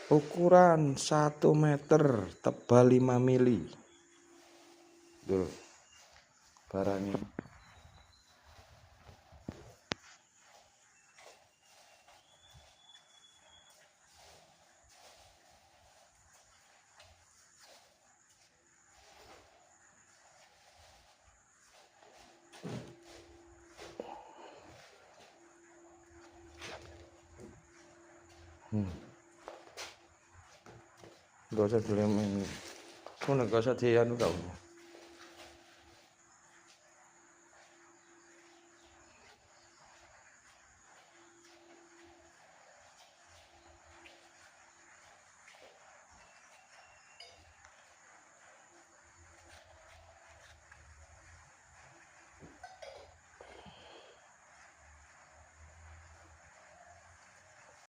ukuran 1 meter, tebal 5 mili. Tuh barang ini. Gak usah dilemen. Gak usah dianu tau.